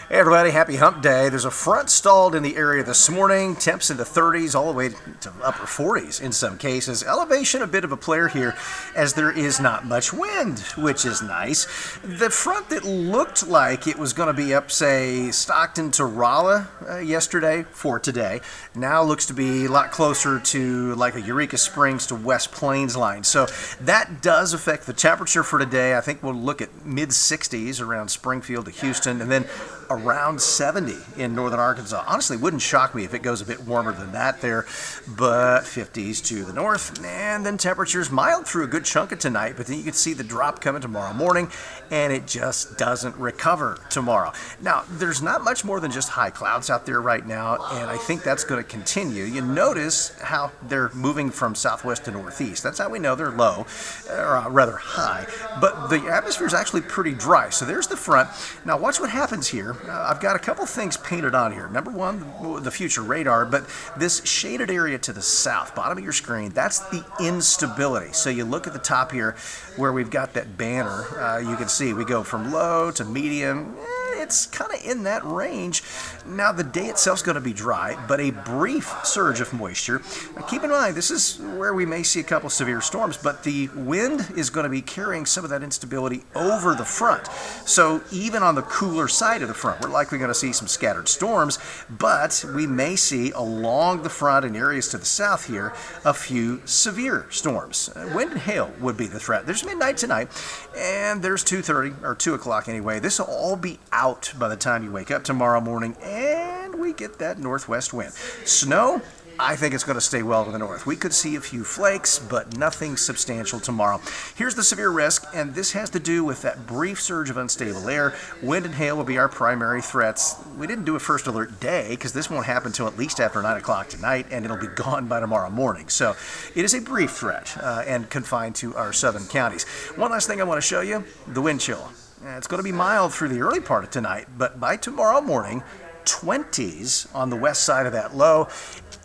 Hey everybody, happy hump day. There's a front stalled in the area this morning. Temps in the 30s all the way to upper 40s in some cases. Elevation a bit of a player here as there is not much wind, which is nice. The front that looked like it was going to be up, say, Stockton to Rolla yesterday for today, now looks to be a lot closer to like a Eureka Springs to West Plains line. So that does affect the temperature for today. I think we'll look at mid 60s around Springfield to Houston, and then around 70 in northern Arkansas. Honestly, wouldn't shock me if it goes a bit warmer than that there, but 50s to the north. And then temperatures mild through a good chunk of tonight, but then you can see the drop coming tomorrow morning, and it just doesn't recover tomorrow. Now, there's not much more than just high clouds out there right now, and I think that's going to continue. You notice how they're moving from southwest to northeast. That's how we know they're low, or rather high, but the atmosphere is actually pretty dry. So there's the front. Now watch what happens here. I've got a couple things painted on here. Number one, the future radar, but this shaded area to the south, bottom of your screen, that's the instability. So you look at the top here where we've got that banner. You can see we go from low to medium. It's kind of in that range. Now the day itself is going to be dry, but a brief surge of moisture. Now, keep in mind, this is where we may see a couple severe storms, but the wind is going to be carrying some of that instability over the front. So even on the cooler side of the front, we're likely going to see some scattered storms, but we may see along the front and areas to the south here a few severe storms. Wind and hail would be the threat. There's midnight tonight, and there's 2:30 or 2 o'clock anyway. This will all be out by the time you wake up tomorrow morning, and we get that northwest wind. Snow, I think it's going to stay well to the north. We could see a few flakes, but nothing substantial tomorrow. Here's the severe risk, and this has to do with that brief surge of unstable air. Wind and hail will be our primary threats. We didn't do a first alert day because this won't happen until at least after 9 o'clock tonight, and it'll be gone by tomorrow morning. So it is a brief threat and confined to our southern counties. One last thing I want to show you, the wind chill. It's going to be mild through the early part of tonight, but by tomorrow morning, 20s on the west side of that low,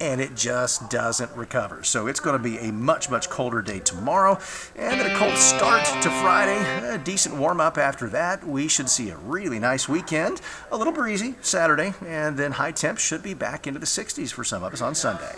and it just doesn't recover. So it's going to be a much, much colder day tomorrow, and then a cold start to Friday, a decent warm-up after that. We should see a really nice weekend, a little breezy Saturday, and then high temps should be back into the 60s for some of us on Sunday.